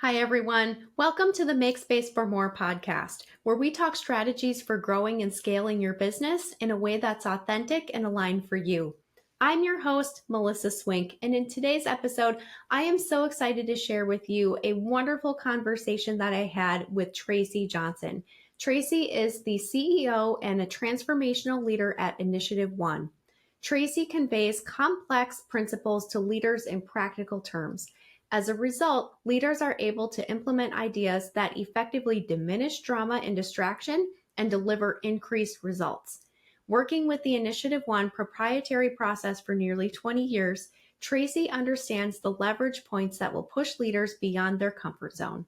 Hi, everyone. Welcome to the Make Space for More podcast, where we talk strategies for growing and scaling your business in a way that's authentic and aligned for you. I'm your host, Melissa Swink, and in today's episode, I am so excited to share with you a wonderful conversation that I had with Tracy Johnson. Tracy is the CEO and a transformational leader at InitiativeOne. Tracy conveys complex principles to leaders in practical terms. As a result, leaders are able to implement ideas that effectively diminish drama and distraction and deliver increased results. Working with the InitiativeOne proprietary process for nearly 20 years, Tracy understands the leverage points that will push leaders beyond their comfort zone.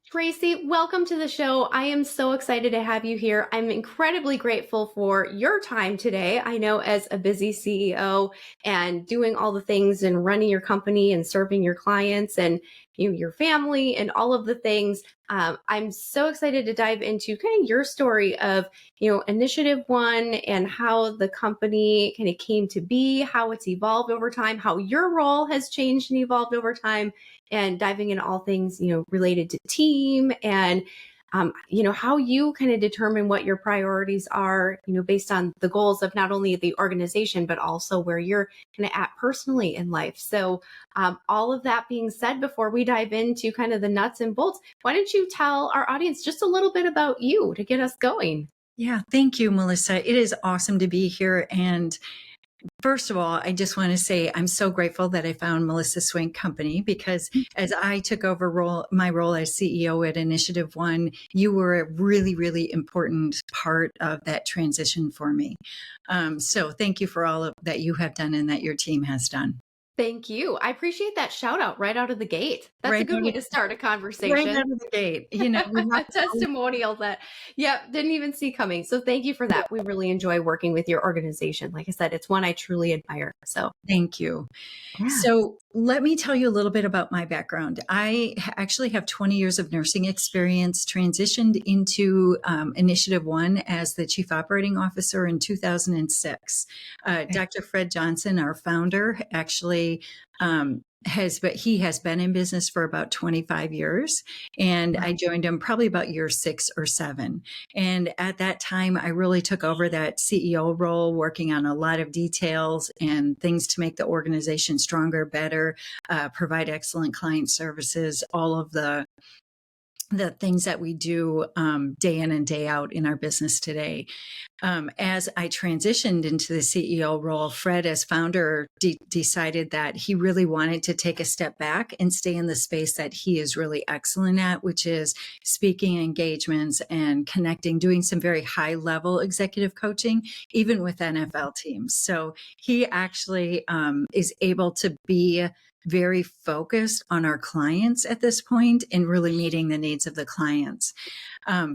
Tracy, welcome to the show. I am so excited to have you here. I'm incredibly grateful for your time today. I know as a busy CEO and doing all the things and running your company and serving your clients and your family and all of the things, I'm so excited to dive into kind of your story of InitiativeOne and how the company kind of came to be, how it's evolved over time, how your role has changed and evolved over time, and diving into all things, related to team and, how you kind of determine what your priorities are, based on the goals of not only the organization, but also where you're kind of at personally in life. So all of that being said, before we dive into kind of the nuts and bolts, why don't you tell our audience just a little bit about you to get us going? Yeah, thank you, Melissa. It is awesome to be here. And first of all, I just want to say I'm so grateful that I found Melissa Swink Company, because as I took over my role as CEO at InitiativeOne, you were a really, really important part of that transition for me. So thank you for all of that you have done and that your team has done. Thank you. I appreciate that shout out right out of the gate. That's a good way to start a Right conversation. out of the gate. We have A testimonial that, didn't even see coming. So thank you for that. We really enjoy working with your organization. Like I said, it's one I truly admire. So thank you. yeah. So let me tell you a little bit about my background. I actually have 20 years of nursing experience, transitioned into InitiativeOne as the Chief Operating Officer in 2006. Dr. Fred Johnson, our founder, actually has been in business for about 25 years. And I joined him probably about year 6 or 7. And at that time, I really took over that CEO role, working on a lot of details and things to make the organization stronger, better, provide excellent client services, all of the things that we do day in and day out in our business today. As I transitioned into the CEO role, Fred, as founder, decided that he really wanted to take a step back and stay in the space that he is really excellent at, which is speaking engagements and connecting, doing some very high level executive coaching, even with NFL teams. So he actually is able to be very focused on our clients at this point and really meeting the needs of the clients.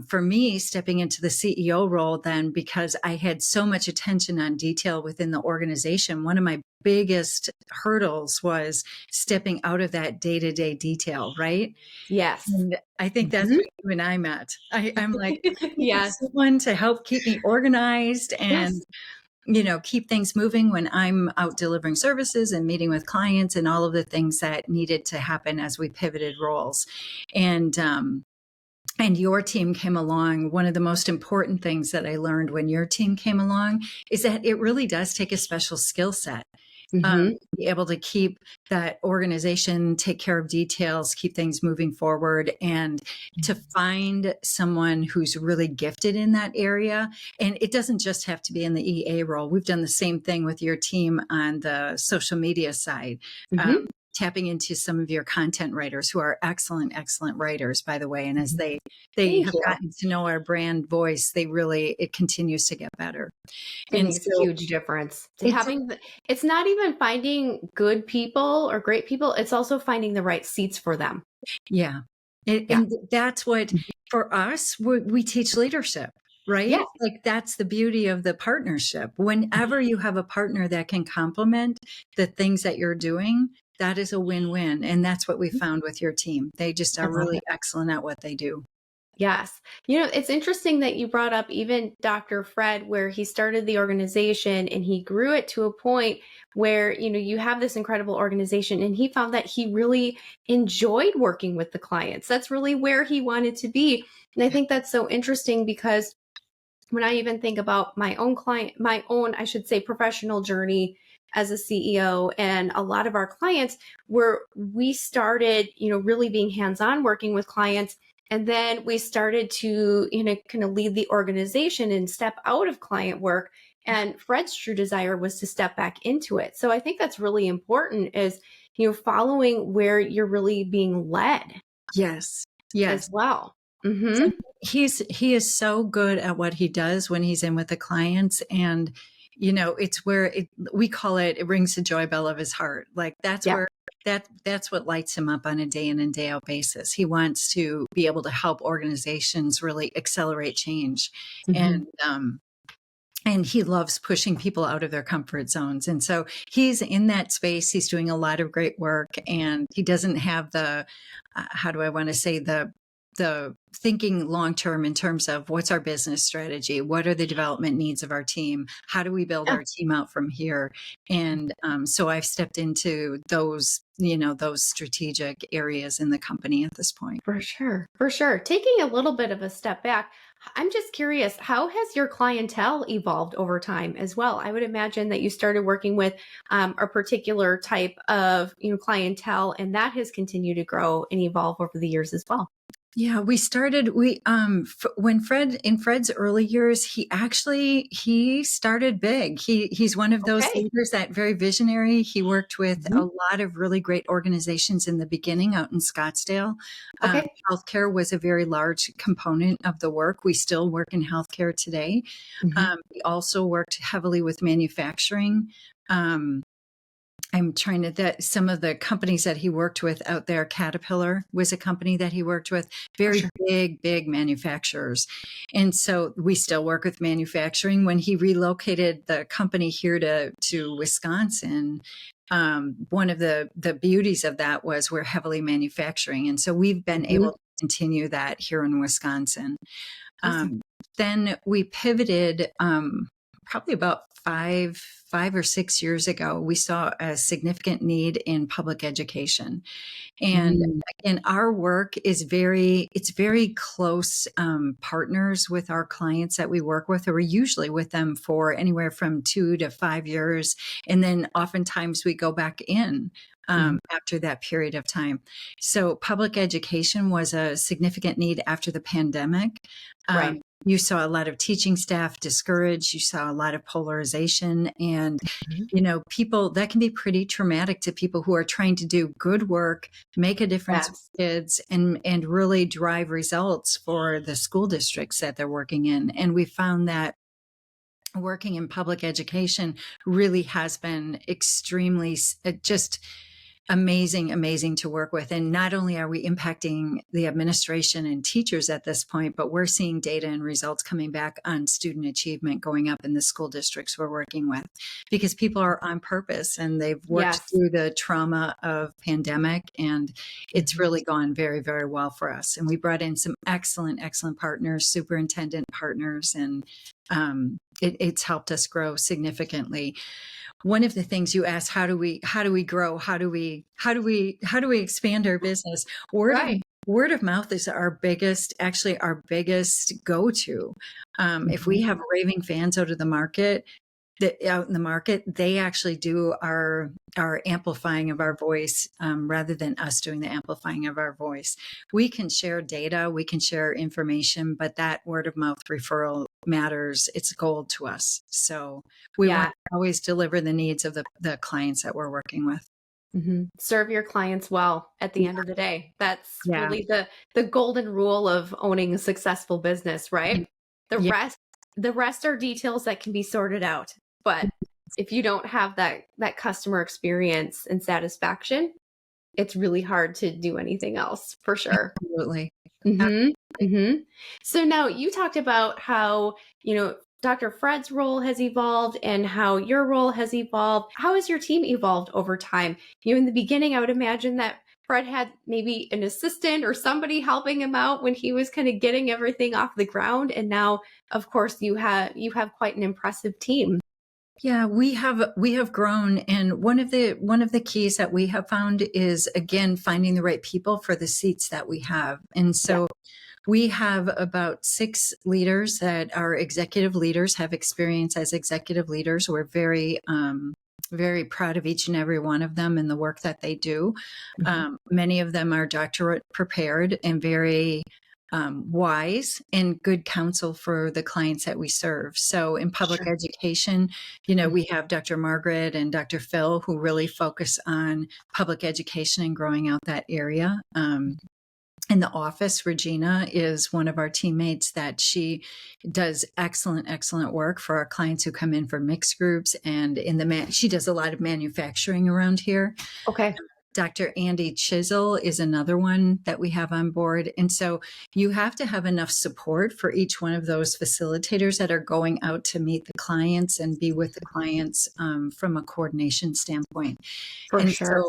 For me, stepping into the CEO role then, because I had so much attention on detail within the organization, one of my biggest hurdles was stepping out of that day-to-day detail, right? Yes. And I think that's when you and I met. I'm like, yes. someone to help keep me organized and keep things moving when I'm out delivering services and meeting with clients and all of the things that needed to happen as we pivoted roles. And your team came along. One of the most important things that I learned when your team came along is that it really does take a special skill set. Be able to keep that organization, take care of details, keep things moving forward, and to find someone who's really gifted in that area. And it doesn't just have to be in the EA role. We've done the same thing with your team on the social media side. Tapping into some of your content writers who are excellent writers, by the way. And as they have gotten to know our brand voice, it continues to get better. It makes a huge difference. It's not even finding good people or great people. It's also finding the right seats for them. Yeah. And that's what, for us, we teach leadership. Right? Yes. Like that's the beauty of the partnership. Whenever you have a partner that can complement the things that you're doing, that is a win-win. And that's what we found with your team. They just are really excellent at what they do. Yes. It's interesting that you brought up even Dr. Fred, where he started the organization and he grew it to a point where, you have this incredible organization and he found that he really enjoyed working with the clients. That's really where he wanted to be. And I think that's so interesting because when I even think about I should say, professional journey as a CEO, and a lot of our clients where we started, really being hands-on working with clients. And then we started to, kind of lead the organization and step out of client work. And Fred's true desire was to step back into it. So I think that's really important is, following where you're really being led Yes. as Yes. well. So Mm-hmm. he is so good at what he does when he's in with the clients. And, it's where we call it, it rings the joy bell of his heart. Like that's Yeah. where that's what lights him up on a day in and day out basis. He wants to be able to help organizations really accelerate change. Mm-hmm. And he loves pushing people out of their comfort zones. And so he's in that space. He's doing a lot of great work, and he doesn't have the, how do I want to say, the thinking long term in terms of what's our business strategy, what are the development needs of our team, how do we build Yeah. our team out from here. And so I've stepped into those those strategic areas in the company at this point. For sure. For sure. Taking a little bit of a step back, I'm just curious, how has your clientele evolved over time as well? I would imagine that you started working with a particular type of, clientele, and that has continued to grow and evolve over the years as well. Yeah, when Fred's early years, he started big. He's one of those Okay. leaders that very visionary. He worked with a Mhm. lot of really great organizations in the beginning out in Scottsdale. Okay. Healthcare was a very large component of the work. We still work in healthcare today. Mhm. We also worked heavily with manufacturing. Um, I'm trying to that some of the companies that he worked with out there. Caterpillar was a company that he worked with, For very sure. big manufacturers. And so we still work with manufacturing. When he relocated the company here to Wisconsin, one of the beauties of that was we're heavily manufacturing. And so we've been able Mhm. to continue that here in Wisconsin. Awesome. Then we pivoted probably about 5 or 6 years ago. We saw a significant need in public education. And Mm. again, our work is it's very close partners with our clients that we work with, or we're usually with them for anywhere from 2 to 5 years. And then oftentimes we go back in Mhm. after that period of time. So public education was a significant need after the pandemic. Right. You saw a lot of teaching staff discouraged. You saw a lot of polarization, and Mhm. people, that can be pretty traumatic to people who are trying to do good work, make a difference with Yes. kids, and really drive results for the school districts that they're working in. And we found that working in public education really has been extremely just amazing to work with. And not only are we impacting the administration and teachers at this point, but we're seeing data and results coming back on student achievement going up in the school districts we're working with, because people are on purpose and they've worked Yes. through the trauma of pandemic, and it's Mhm. really gone very well for us. And we brought in some excellent partners, superintendent partners, and it's helped us grow significantly. One of the things you asked, how do we grow? How do we expand our business? Word of Right. word of mouth is actually our biggest go-to. If we Mhm. have raving fans out in the market, they actually do our amplifying of our voice, rather than us doing the amplifying of our voice. We can share data, we can share information, but that word of mouth referral matters. It's gold to us. So we want Yeah. to always deliver the needs of the clients that we're working with. Mhm. Serve your clients well at the end of the day. That's Yeah. really the golden rule of owning a successful business, right? The Yeah. rest the rest are details that can be sorted out. But if you don't have that customer experience and satisfaction, it's really hard to do anything else, for sure. Absolutely. Mhm. Mhm. So now you talked about how, Dr. Fred's role has evolved and how your role has evolved. How has your team evolved over time? In the beginning, I would imagine that Fred had maybe an assistant or somebody helping him out when he was kind of getting everything off the ground. And now, of course, you have quite an impressive team. Yeah, we have grown, and one of the keys that we have found is, again, finding the right people for the seats that we have. And so we have about 6 leaders that are executive leaders, have experience as executive leaders. We're very proud of each and every one of them and the work that they do. Many of them are doctorate prepared and very wise and good counsel for the clients that we serve. So in public Sure. education, we have Dr. Margaret and Dr. Phil who really focus on public education and growing out that area. In the office, Regina is one of our teammates that she does excellent work for our clients who come in for mixed groups. And she does a lot of manufacturing around here. Okay. Dr. Andy Chisel is another one that we have on board. And so you have to have enough support for each one of those facilitators that are going out to meet the clients and be with the clients from a coordination standpoint. For and sure. So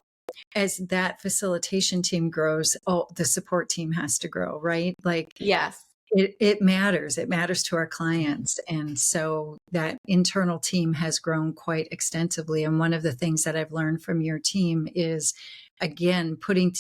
as that facilitation team grows, the support team has to grow, right? Like, Yes. it matters. It matters to our clients. And so that internal team has grown quite extensively. And one of the things that I've learned from your team is, again, putting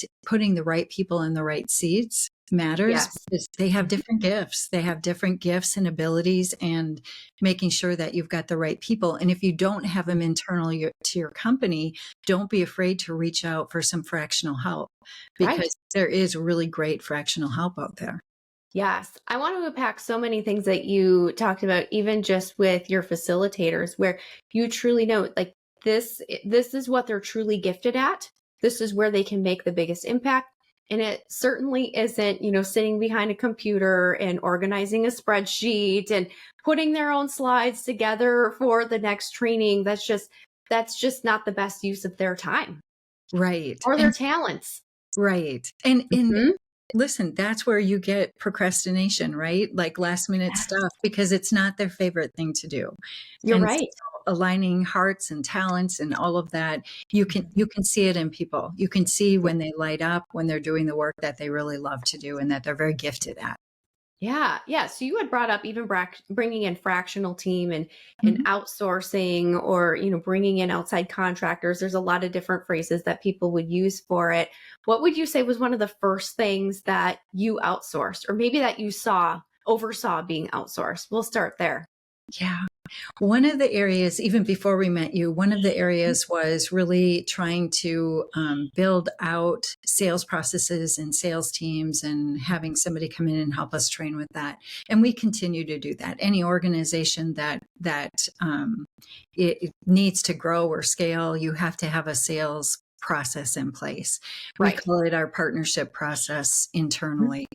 the right people in the right seats matters. Yes. Because they have different gifts. They have different gifts and abilities, and making sure that you've got the right people. And if you don't have them internally to your company, don't be afraid to reach out for some fractional help, because Right. there is really great fractional help out there. Yes. I want to unpack so many things that you talked about, even just with your facilitators, where you truly know, like, this is what they're truly gifted at. This is where they can make the biggest impact. And it certainly isn't, sitting behind a computer and organizing a spreadsheet and putting their own slides together for the next training. That's just not the best use of their time Right. or their talents. Right. And Mhm. listen, that's where you get procrastination, right? Like last minute stuff, because it's not their favorite thing to do. You're And so right. aligning hearts and talents and all of that, you can see it in people. You can see when they light up, when they're doing the work that they really love to do and that they're very gifted at. Yeah, yeah. So you had brought up even bringing in fractional team and Mhm. outsourcing, or bringing in outside contractors. There's a lot of different phrases that people would use for it. What would you say was one of the first things that you outsourced, or maybe that you oversaw being outsourced? We'll start there. Yeah. One of the areas, even before we met you, one of the areas was really trying to build out sales processes and sales teams, and having somebody come in and help us train with that. And we continue to do that. Any organization that it needs to grow or scale, you have to have a sales process in place. We Right. call it our partnership process internally.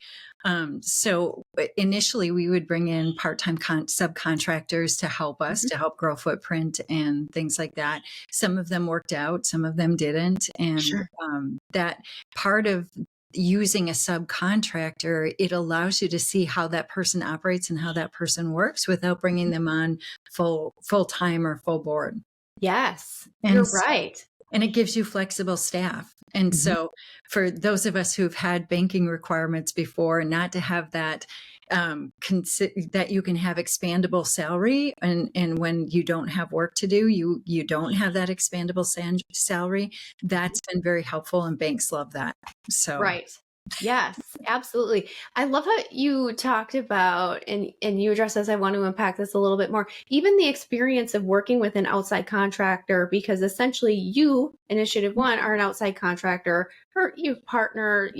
So initially we would bring in part-time subcontractors to help us, Mhm. to help grow footprint and things like that. Some of them worked out, some of them didn't. And Sure. that part of using a subcontractor, it allows you to see how that person operates and how that person works without bringing them on full time or full board. Yes, And you're right. and it gives you flexible staff. And Mhm. so for those of us who've had banking requirements before, not to have that, that you can have expandable salary, and when you don't have work to do, you don't have that expandable salary. That's been very helpful, and banks love that. So Right. Yes, absolutely. I love how you talked about, and you address this. I want to unpack this a little bit more. Even the experience of working with an outside contractor, because essentially you, Initiative One, are an outside contractor, or you partner.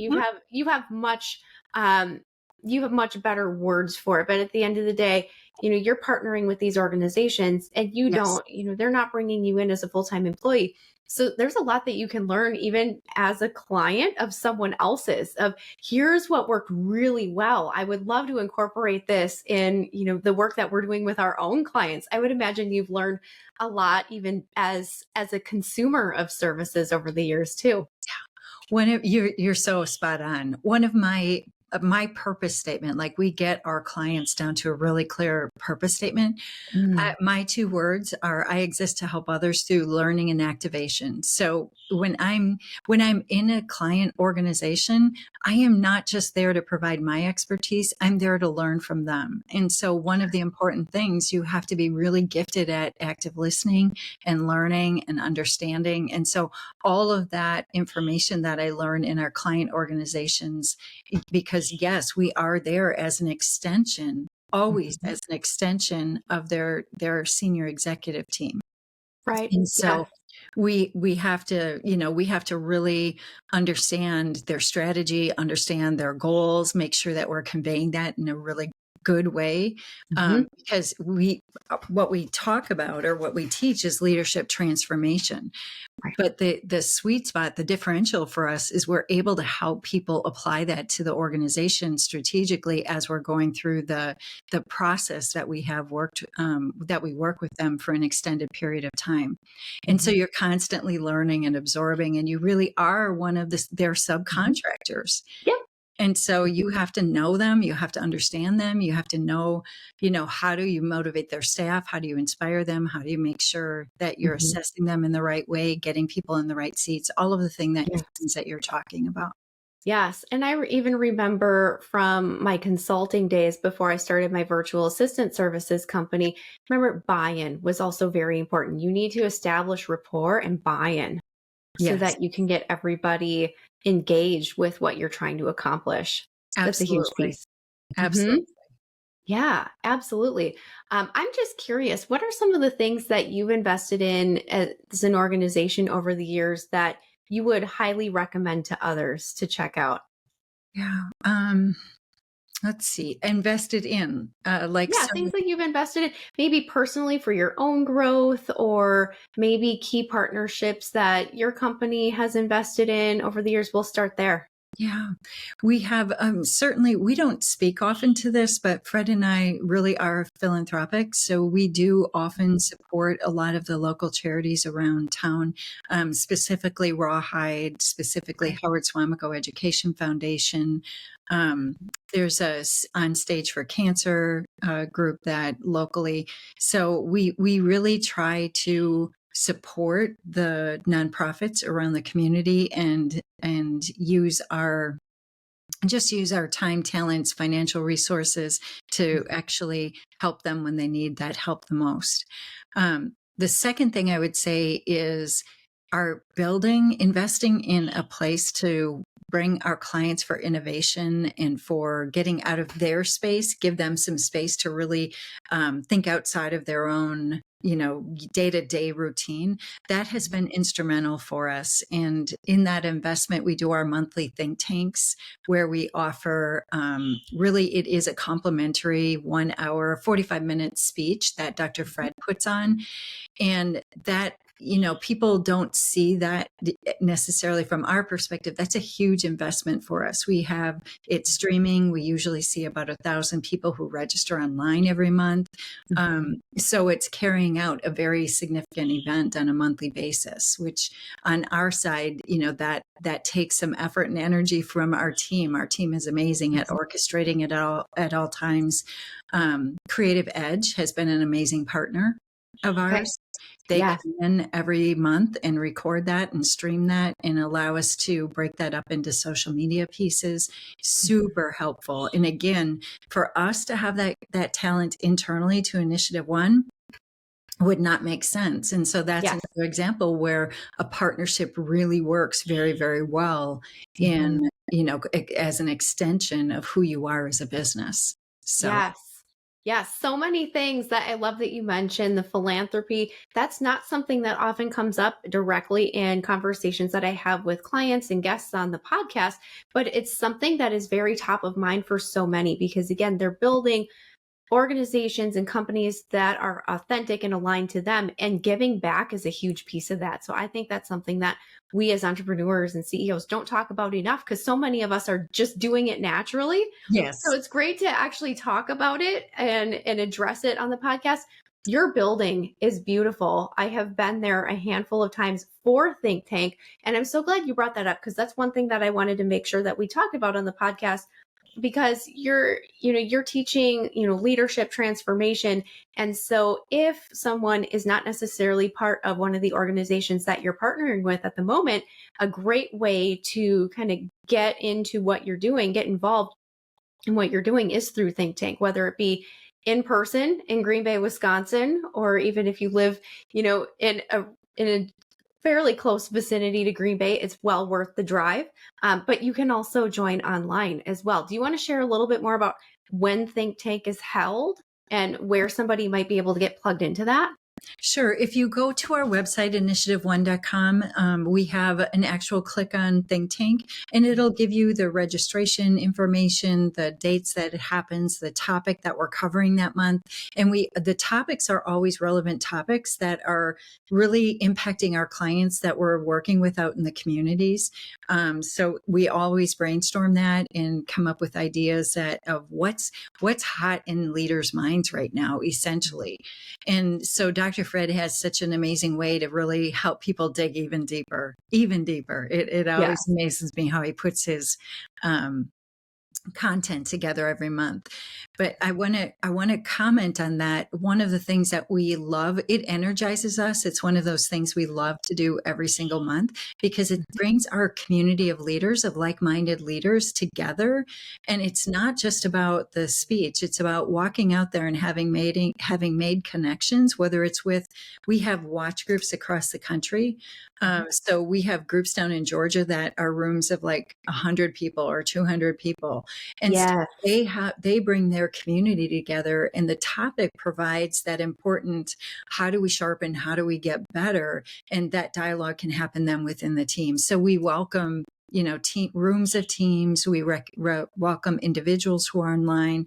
Um, you have much better words for it. But at the end of the day, you're partnering with these organizations, and you yes. don't, they're not bringing you in as a full-time employee. So there's a lot that you can learn even as a client of someone else's, of here's what worked really well. I would love to incorporate this in, the work that we're doing with our own clients. I would imagine you've learned a lot even as a consumer of services over the years too. You're so spot on. One of my my purpose statement, like we get our clients down to a really clear purpose statement. Mm. My two words are, I exist to help others through learning and activation. So when I'm in a client organization, I am not just there to provide my expertise. I'm there to learn from them. And so one of the important things, you have to be really gifted at active listening and learning and understanding. And so all of that information that I learn in our client organizations, because yes, we are there as an extension, always Mhm. as an extension of their senior executive team. Right. And Yeah. so we have to, we have to really understand their strategy, understand their goals, make sure that we're conveying that in a really good way. Mhm. Because what we talk about or what we teach is leadership transformation. Right. But the sweet spot, the differential for us is we're able to help people apply that to the organization strategically as we're going through the process that we have worked, that we work with them for an extended period of time. And so Mhm. you're constantly learning and absorbing, and you really are one of their Mhm. subcontractors. Yep. And so Mhm. you have to know them, you have to understand them, you have to know, how do you motivate their staff? How do you inspire them? How do you make sure that you're Mhm. assessing them in the right way, getting people in the right seats, all of the things that you're talking about. Yes. And even remember from my consulting days before I started my virtual assistant services company, remember buy-in was also very important. You need to establish rapport and buy-in so Yes, that you can get everybody engaged with what you're trying to accomplish. That's a huge absolutely. piece. Hmm. Absolutely. Yeah, absolutely. I'm just curious, what are some of the things that you've invested in as an organization over the years that you would highly recommend to others to check out? Yeah. Let's see. Invested in, like, Yeah, so, things that you've invested in, maybe personally for your own growth, or maybe key partnerships that your company has invested in over the years. We'll start there. yeah, we have, certainly, we don't speak often to this, but Fred and I really are philanthropic. So we do often support a lot of the local charities around town, specifically Rawhide, specifically Okay. Howard Swamico Education Foundation. Um, there's On Stage for Cancer group that locally. So we really try to support the nonprofits around the community and use our time, talents, financial resources to actually help them when they need that help the most. The second thing I would say is investing in a place to bring our clients for innovation and for getting out of their space, give them some space to really think outside of their own day-to-day routine. That has been instrumental for us. And in that investment, we do our monthly think tanks where we offer, really, it is a complimentary 1 hour, 45-minute speech that Dr. Fred puts on. And that, people don't see that necessarily from our perspective. That's a huge investment for us. We have it streaming. We usually see about 1,000 people who register online every month. Mhm. So it's carrying out a very significant event on a monthly basis, which on our side, that takes some effort and energy from our team. Our team is amazing at orchestrating it all at all times. Creative Edge has been an amazing partner of Okay. ours. They Yes. come in every month and record that and stream that and allow us to break that up into social media pieces. Super helpful. And again, for us to have that talent internally to InitiativeOne would not make sense. And so that's Yes. another example where a partnership really works very, very well Mhm. in, as an extension of who you are as a business. So Yes. Yes. So many things that I love that you mentioned. The philanthropy, that's not something that often comes up directly in conversations that I have with clients and guests on the podcast, but it's something that is very top of mind for so many because, again, they're building organizations and companies that are authentic and aligned to them, and giving back is a huge piece of that. So I think that's something that we as entrepreneurs and CEOs don't talk about enough because so many of us are just doing it naturally. So yes. it's great to actually talk about it and address it on the podcast. Your building is beautiful. I have been there a handful of times for Think Tank, and I'm so glad you brought that up because that's one thing that I wanted to make sure that we talked about on the podcast. because you're teaching, leadership transformation. And so if someone is not necessarily part of one of the organizations that you're partnering with at the moment, a great way to kind of get into what you're doing, get involved in what you're doing is through Think Tank, whether it be in person in Green Bay, Wisconsin, or even if you live, in a fairly close vicinity to Green Bay, it's well worth the drive. But you can also join online as well. Do you want to share a little bit more about when Think Tank is held and where somebody might be able to get plugged into that? Sure. If you go to our website, InitiativeOne.com, we have an actual click on Think Tank, and it'll give you the registration information, the dates that it happens, the topic that we're covering that month. And the topics are always relevant topics that are really impacting our clients that we're working with out in the communities. So we always brainstorm that and come up with ideas of what's hot in leaders' minds right now, essentially. And so Dr. Fred has such an amazing way to really help people dig even deeper, even deeper. It always amazes me how he puts his content together every month. But I want to comment on that. One of the things that we love, it energizes us. It's one of those things we love to do every single month because it brings our community of leaders, of like-minded leaders together. And it's not just about the speech. It's about walking out there and having made connections, whether it's we have watch groups across the country. So we have groups down in Georgia that are rooms of like 100 people or 200 people. And so they bring their community together, and the topic provides that important, how do we sharpen, how do we get better? And that dialogue can happen then within the team. So we welcome, rooms of teams. We welcome individuals who are online.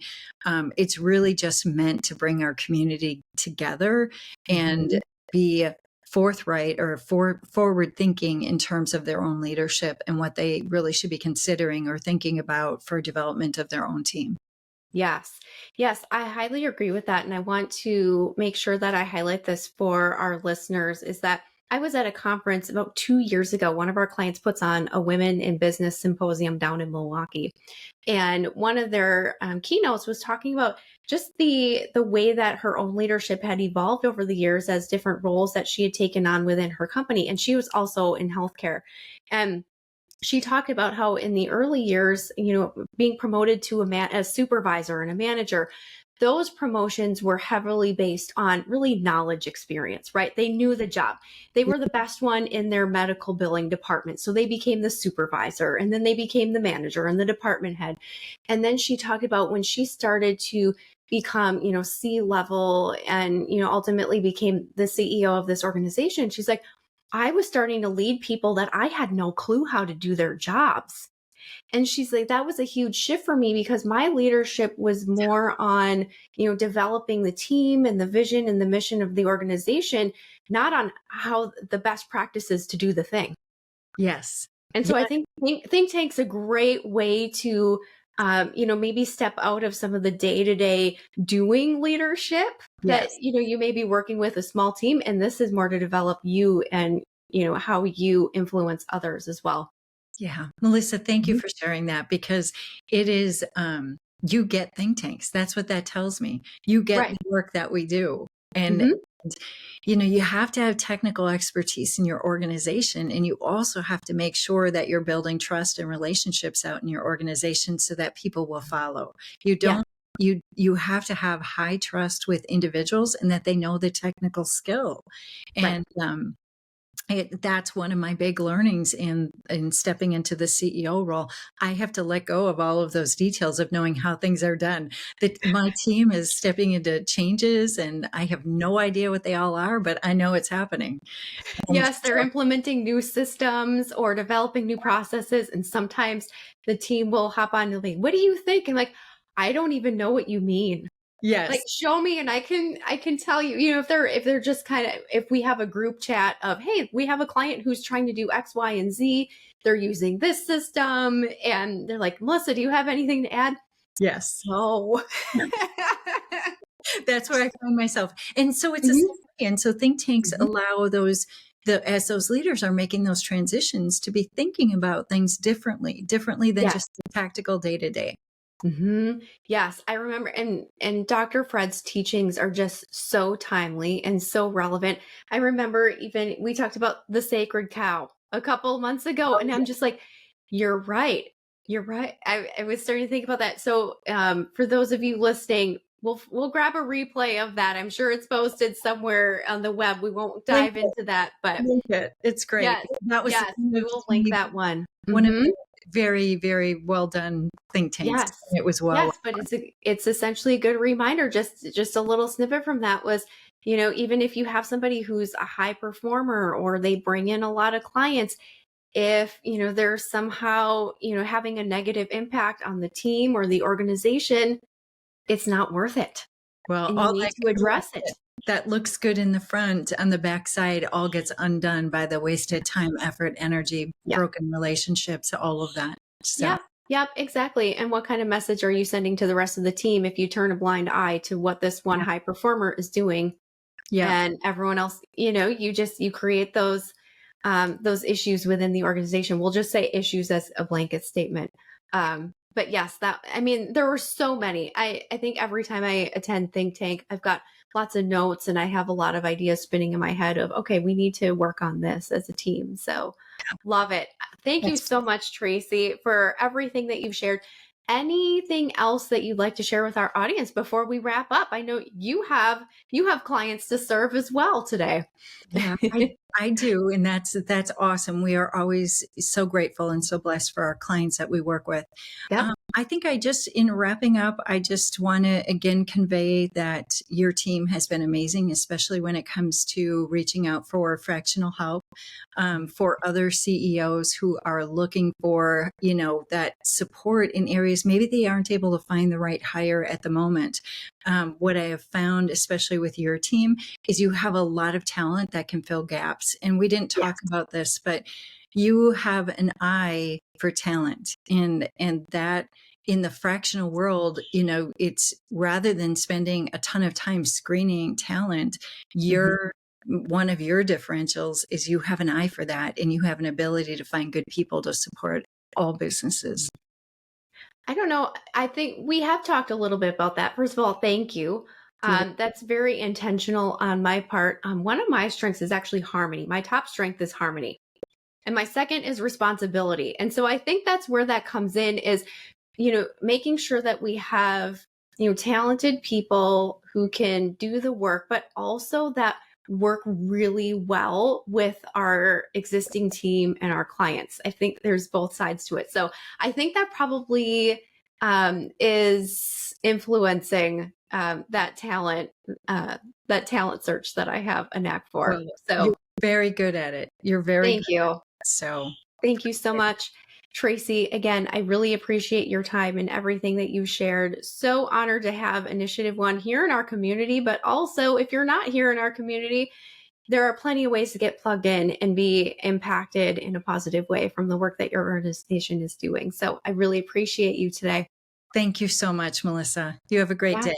It's really just meant to bring our community together and be forthright or forward thinking in terms of their own leadership and what they really should be considering or thinking about for development of their own team. Yes. Yes, I highly agree with that. And I want to make sure that I highlight this for our listeners is that I was at a conference about 2 years ago. One of our clients puts on a women in business symposium down in Milwaukee. And one of their keynotes was talking about just the way that her own leadership had evolved over the years as different roles that she had taken on within her company. And she was also in healthcare. And she talked about how in the early years, being promoted to a supervisor and a manager, those promotions were heavily based on really knowledge experience, right? They knew the job. They were the best one in their medical billing department. So they became the supervisor, and then they became the manager and the department head. And then she talked about when she started to become, C-level and, ultimately became the CEO of this organization. She's like, I was starting to lead people that I had no clue how to do their jobs. And she's like, that was a huge shift for me because my leadership was more on, developing the team and the vision and the mission of the organization, not on how the best practices to do the thing. Yes. And so I think Tank's a great way to, maybe step out of some of the day-to-day doing leadership that, you may be working with a small team. And this is more to develop you and, how you influence others as well. Yeah. Melissa, thank you for sharing that because it is, you get think tanks. That's what that tells me. You get the work that we do. And, you have to have technical expertise in your organization. And you also have to make sure that you're building trust and relationships out in your organization so that people will follow. You have to have high trust with individuals and that they know the technical skill. And, that's one of my big learnings in stepping into the CEO role. I have to let go of all of those details of knowing how things are done. My team is stepping into changes and I have no idea what they all are, but I know it's happening. Yes, they're implementing new systems or developing new processes. And sometimes the team will hop on to like, what do you think? And like, I don't even know what you mean. Yes. Like show me and I can tell you, if they're just if we have a group chat of, hey, we have a client who's trying to do X, Y, and Z, they're using this system and they're like, Melissa, do you have anything to add? Yes. No. That's where I find myself. And so it's and so think tanks allow as those leaders are making those transitions to be thinking about things differently than just the tactical day to day. Yes, I remember, and Dr. Fred's teachings are just so timely and so relevant. I remember even we talked about the sacred cow a couple months ago, Oh, and I'm just like, you're right. You're right. I was starting to think about that. So, for those of you listening, we'll grab a replay of that. I'm sure it's posted somewhere on the web. We won't link dive it, into that, but link it. It's great. yes, That was yes, we will link that one. one of the very, very well done think tanks. Yes. It was well. Yes, but it's essentially a good reminder. Just a little snippet from that was, even if you have somebody who's a high performer or they bring in a lot of clients, if, they're somehow, having a negative impact on the team or the organization, it's not worth it. Well, And you all need that to address it. that looks good in the front, on the backside, all gets undone by the wasted time, effort, energy, Yeah. broken relationships, all of that. So, Yep. Yep, exactly. And what kind of message are you sending to the rest of the team if you turn a blind eye to what this one yeah, high performer is doing yeah, and everyone else, you create those issues within the organization. We'll just say issues as a blanket statement. But yes, there were so many. I think every time I attend Think Tank, I've got lots of notes and I have a lot of ideas spinning in my head of, okay, we need to work on this as a team. So love it. Thank you that's so much, Tracy, for everything that you've shared. Anything else that you'd like to share with our audience before we wrap up? I know you have clients to serve as well today. yeah, I do, and that's awesome. We are always so grateful and so blessed for our clients that we work with. Yep. I think in wrapping up, I just want to again convey that your team has been amazing, especially when it comes to reaching out for fractional help for other CEOs who are looking for, that support in areas maybe they aren't able to find the right hire at the moment. What I have found, especially with your team, is you have a lot of talent that can fill gaps. And we didn't talk about this, but you have an eye for talent, and that in the fractional world, it's rather than spending a ton of time screening talent, one of your differentials is you have an eye for that and you have an ability to find good people to support all businesses. I don't know. I think we have talked a little bit about that. First of all, thank you. That's very intentional on my part. One of my strengths is actually harmony. My top strength is harmony. And my second is responsibility. And so I think that's where that comes in is, making sure that we have, talented people who can do the work, but also that work really well with our existing team and our clients. I think there's both sides to it. So I think that probably is influencing that talent search that I have a knack for. Well, So you're very good at it. You're very thank you. So Thank you so much, Tracy. Again, I really appreciate your time and everything that you shared. So honored to have InitiativeOne here in our community, but also if you're not here in our community, there are plenty of ways to get plugged in and be impacted in a positive way from the work that your organization is doing. So I really appreciate you today. Thank you so much, Melissa. You have a great day.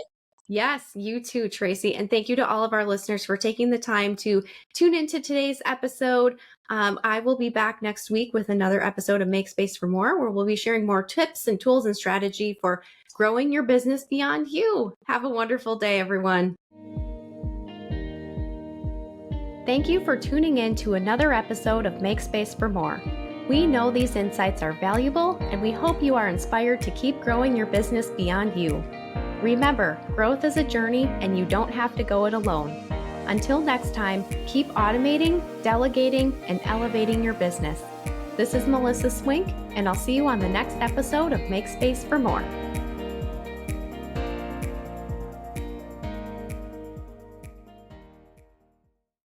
Yes, you too, Tracy. And thank you to all of our listeners for taking the time to tune into today's episode. I will be back next week with another episode of Make Space for More, where we'll be sharing more tips and tools and strategy for growing your business beyond you. Have a wonderful day, everyone. Thank you for tuning in to another episode of Make Space for More. We know these insights are valuable, and we hope you are inspired to keep growing your business beyond you. Remember, growth is a journey and you don't have to go it alone. Until next time, keep automating, delegating, and elevating your business. This is Melissa Swink, and I'll see you on the next episode of Make Space for More.